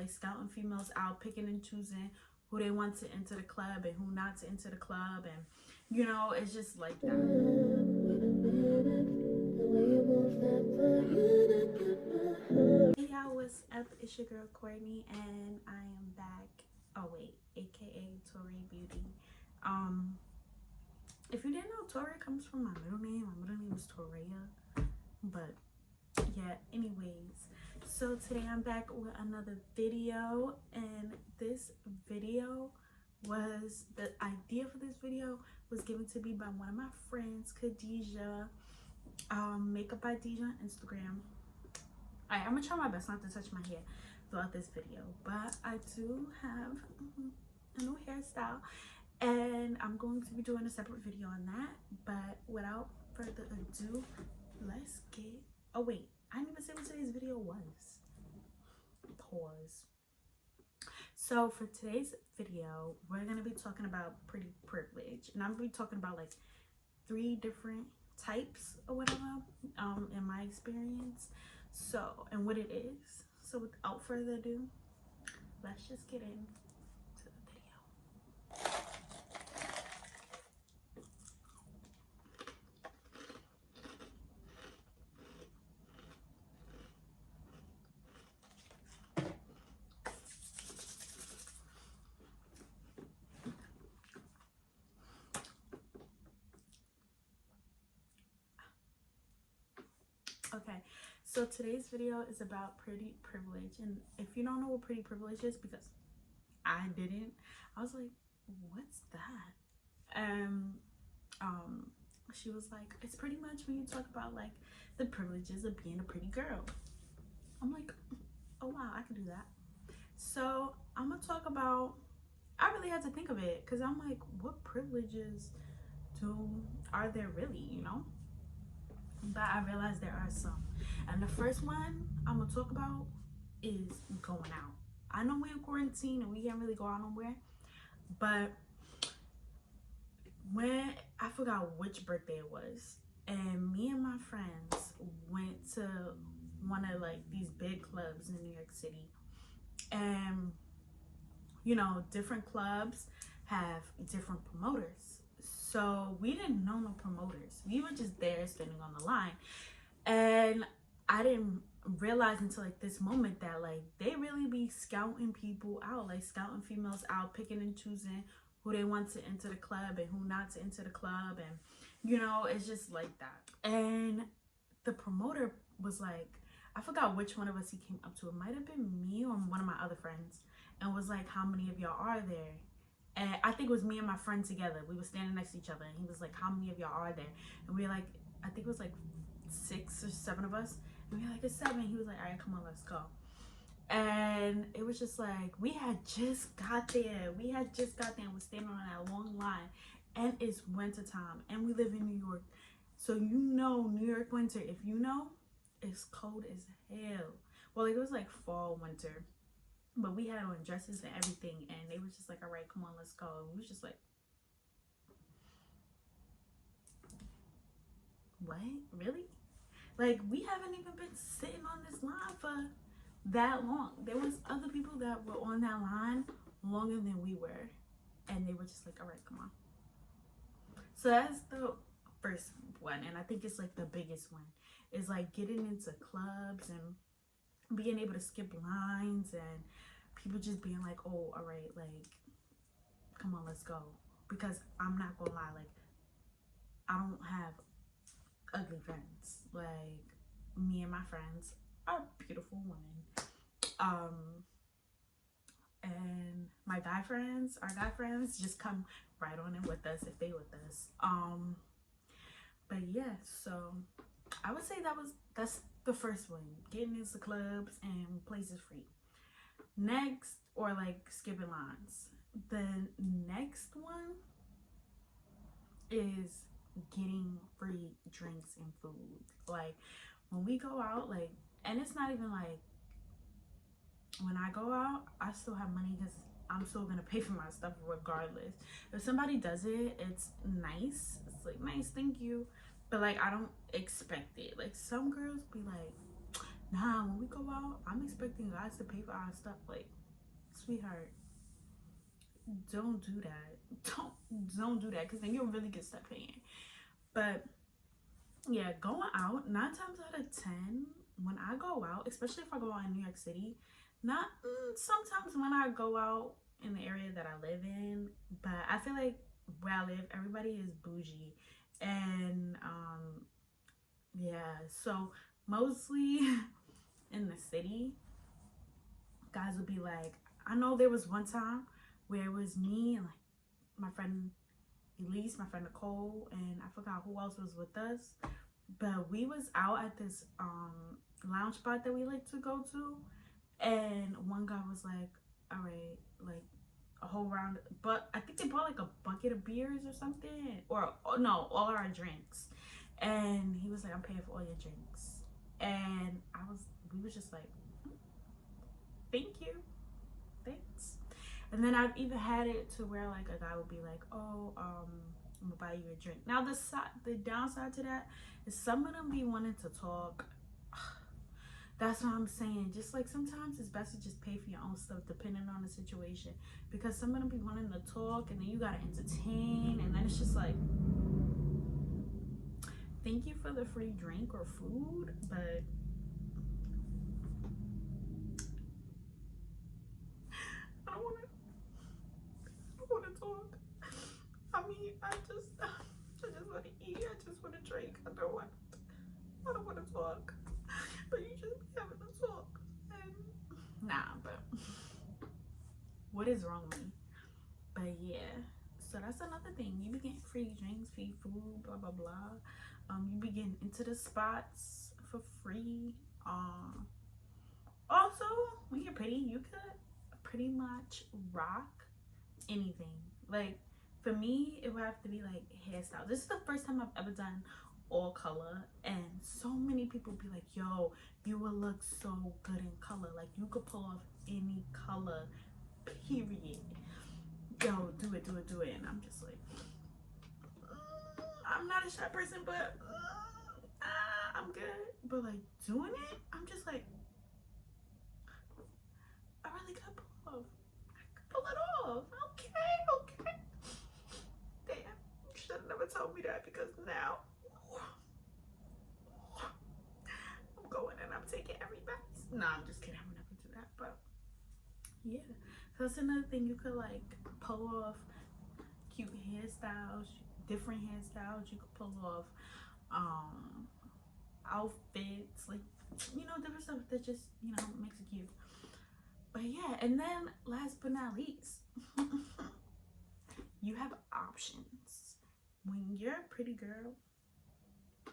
like scouting females out, picking and choosing who they want to enter the club and who not to enter the club, and you know, it's just like that. Hey y'all, what's up? It's your girl Courtney, and I am back. Oh wait, aka TORAYBEAUTY. If you didn't know, Toray comes from my middle name. My middle name is Toraya, but yeah, anyways, so today I'm back with another video, and this video was, the idea for this video was given to me by one of my friends, Khadijah, Makeup by Deja on Instagram. Alright, I'm gonna try my best not to touch my hair throughout this video, but I do have a new hairstyle, and I'm going to be doing a separate video on that. But without further ado, let's get, oh wait, I didn't even say what today's video was. Pause. So for today's video, we're going to be talking about pretty privilege, and I'm going to be talking about like 3 different types or whatever in my experience, so, and what it is. So without further ado, let's just get into the video. Okay, so today's video is about pretty privilege, and if you don't know what pretty privilege is, because I didn't, I was like, what's that? And she was like, it's pretty much when you talk about like the privileges of being a pretty girl. I'm like, oh wow, I can do that. So I'm gonna talk about, I really had to think of it, because I'm like, what privileges are there really, you know? But I realized there are some, and the first one I'm gonna talk about is going out. I know we're in quarantine and we can't really go out nowhere, but when I forgot which birthday it was, and me and my friends went to one of like these big clubs in New York City, and you know, different clubs have different promoters. So we didn't know no promoters. We were just there standing on the line. And I didn't realize until like this moment that like they really be scouting people out, like scouting females out, picking and choosing who they want to enter the club and who not to enter the club. And you know, it's just like that. And the promoter was like, I forgot which one of us he came up to. It might have been me or one of my other friends, and was like, how many of y'all are there? And I think it was me and my friend together. We were standing next to each other, and he was like, how many of y'all are there? And we were like, I think it was like 6 or 7 of us. And we were like, it's 7. He was like, all right, come on, let's go. And it was just like, we had just got there. We had just got there and was standing on that long line. And it's winter time, and we live in New York. So you know, New York winter, if you know, it's cold as hell. Well, like, it was like fall, winter. But we had on dresses and everything, and they were just like, all right, come on, let's go. And we was just like, what? Really? Like, we haven't even been sitting on this line for that long. There was other people that were on that line longer than we were, and they were just like, all right, come on. So that's the first one, and I think it's like the biggest one, is like getting into clubs and being able to skip lines, and people just being like, oh, all right, like, come on, let's go. Because I'm not gonna lie, like, I don't have ugly friends. Like, me and my friends are beautiful women. And my guy friends, our guy friends, just come right on in with us if they with us. But yeah, so I would say that's the first one, getting into clubs and places free. Next, or like skipping lines, the next one is getting free drinks and food. Like, when we go out, like, and it's not even like, when I go out, I still have money because I'm still gonna pay for my stuff regardless. If somebody does it, it's nice. It's like, nice, thank you. But like, I don't expect it. Like, some girls be like, Nah, when we go out, I'm expecting guys to pay for our stuff. Like, sweetheart, don't do that. Don't do that, because then you'll really get stuck paying. But yeah, going out, 9 times out of 10, when I go out, especially if I go out in New York City, not sometimes when I go out in the area that I live in, but I feel like where I live, everybody is bougie, and yeah, so mostly in the city, guys would be like, I know there was one time where it was me and like my friend Elise, my friend Nicole, and I forgot who else was with us, but we was out at this lounge spot that we like to go to, and one guy was like, all right, like a whole round, but I think they bought like a bucket of beers or something, or oh, no, all our drinks, and he was like, I'm paying for all your drinks, and we was just like, thank you, thanks. And then I've even had it to where like a guy would be like, oh, I'm gonna buy you a drink. Now the downside to that is some of them be wanting to talk. That's what I'm saying. Just like sometimes it's best to just pay for your own stuff depending on the situation, because some of them be wanting to talk and then you gotta entertain, and then it's just like, thank you for the free drink or food, but I don't want to talk. I mean, I just want to eat. I just want to drink. I don't want to talk. But you just be having to talk. And nah, but what is wrong with me? But yeah, so that's another thing. You be getting free drinks, free food, blah blah blah. You be getting into the spots for free. Also, when you're pretty, you could pretty much rock anything. Like for me, it would have to be like hairstyle. This is the first time I've ever done all color, and so many people be like, yo, you will look so good in color. Like you could pull off any color, period. Yo, do it. And I'm just like, I'm not a shy person, but I'm good. But like doing it, I'm just like, I really could pull off. I could pull it off. Okay. Damn, you should have never told me that, because now I'm going and I'm taking everybody's. Nah, I'm just kidding. I would never do that. But yeah, so that's another thing. You could like pull off cute hairstyles, different hairstyles. You could pull off outfits, like, you know, different stuff that just, you know, makes it cute. But yeah, and then last but not least, you have options. When you're a pretty girl,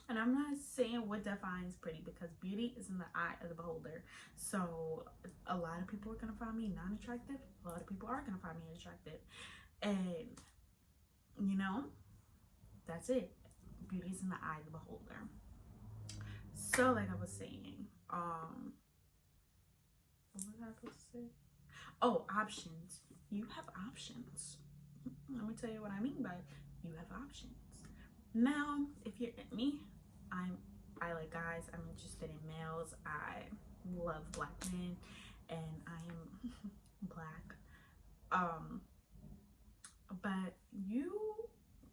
and I'm not saying what defines pretty, because beauty is in the eye of the beholder. So a lot of people are gonna find me non-attractive. A lot of people are gonna find me attractive, and you know, that's it. Beauty is in the eye of the beholder. So like I was saying, what was I supposed to say? Oh, options. You have options. Let me tell you what I mean by you have options. Now, if you're me, I like guys. I'm interested in males. I love black men, and I am black. But you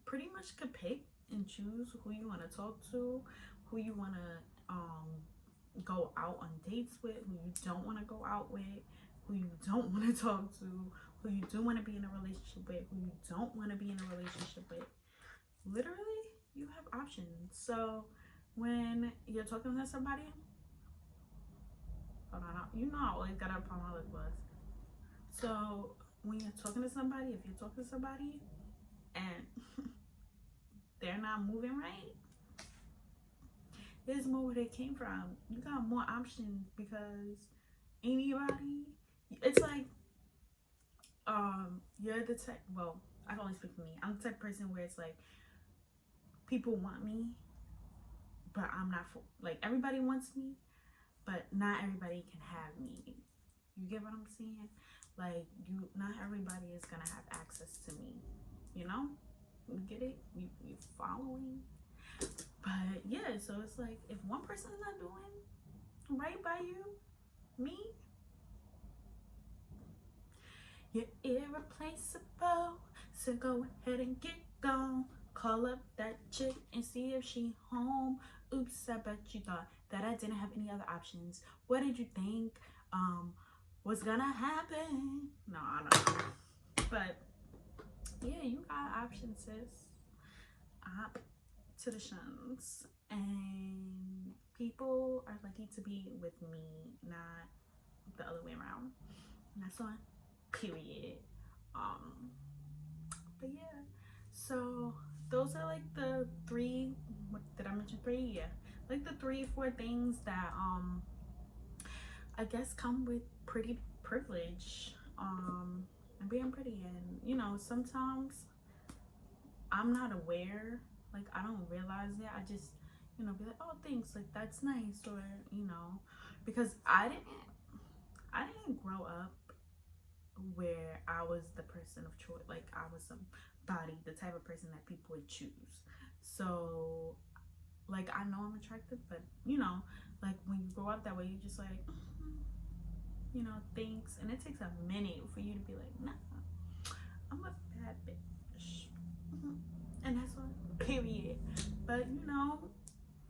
pretty much could pick and choose who you want to talk to, who you want to go out on dates with, who you don't want to go out with, who you don't want to talk to, who you do want to be in a relationship with, who you don't want to be in a relationship with. Literally, you have options. So when you're talking to somebody, hold on, you know I always gotta put my lip gloss. So when you're talking to somebody, if you're talking to somebody and they're not moving right, there's more where they came from. You got more options, because anybody, it's like, you're the type, well, I can only speak for me. I'm the type of person where it's like, people want me, but I'm not for, like, everybody wants me, but not everybody can have me. You get what I'm saying? Like, not everybody is gonna have access to me, you know? You get it? You following? But yeah, so it's like, if one person's not doing right by you, me. You're irreplaceable, so go ahead and get gone. Call up that chick and see if she home. Oops, I bet you thought that I didn't have any other options. What did you think was gonna happen? No, I don't know. But yeah, you got options, sis. Op to the shuns. And people are lucky to be with me, not the other way around. And that's on period. But yeah, so those are like the three, what did I mention? Three? Yeah, like the 3 4 things that I guess come with pretty privilege, and being pretty. And you know, sometimes I'm not aware, like I don't realize it. I just, you know, be like, oh thanks, like that's nice, or you know, because I didn't grow up where I was the person of choice, like I was somebody, the type of person that people would choose. So like I know I'm attractive, but you know, like when you grow up that way, you just like, you know, thanks. And it takes a minute for you to be like, nah, I'm a bad bitch. And that's all, period. But you know,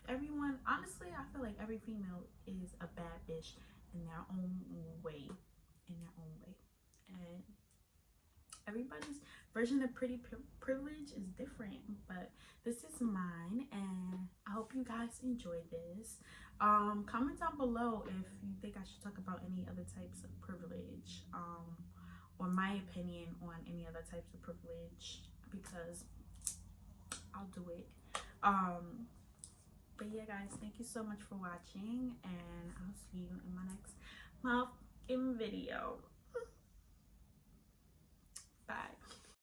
everyone, honestly, I feel like every female is a bad bitch in their own way. In their own way. And everybody's version of pretty privilege is different, but this is mine, and I hope you guys enjoyed this. Comment down below if you think I should talk about any other types of privilege, or my opinion on any other types of privilege, because I'll do it. But yeah guys, thank you so much for watching, and I'll see you in my next mouth in video.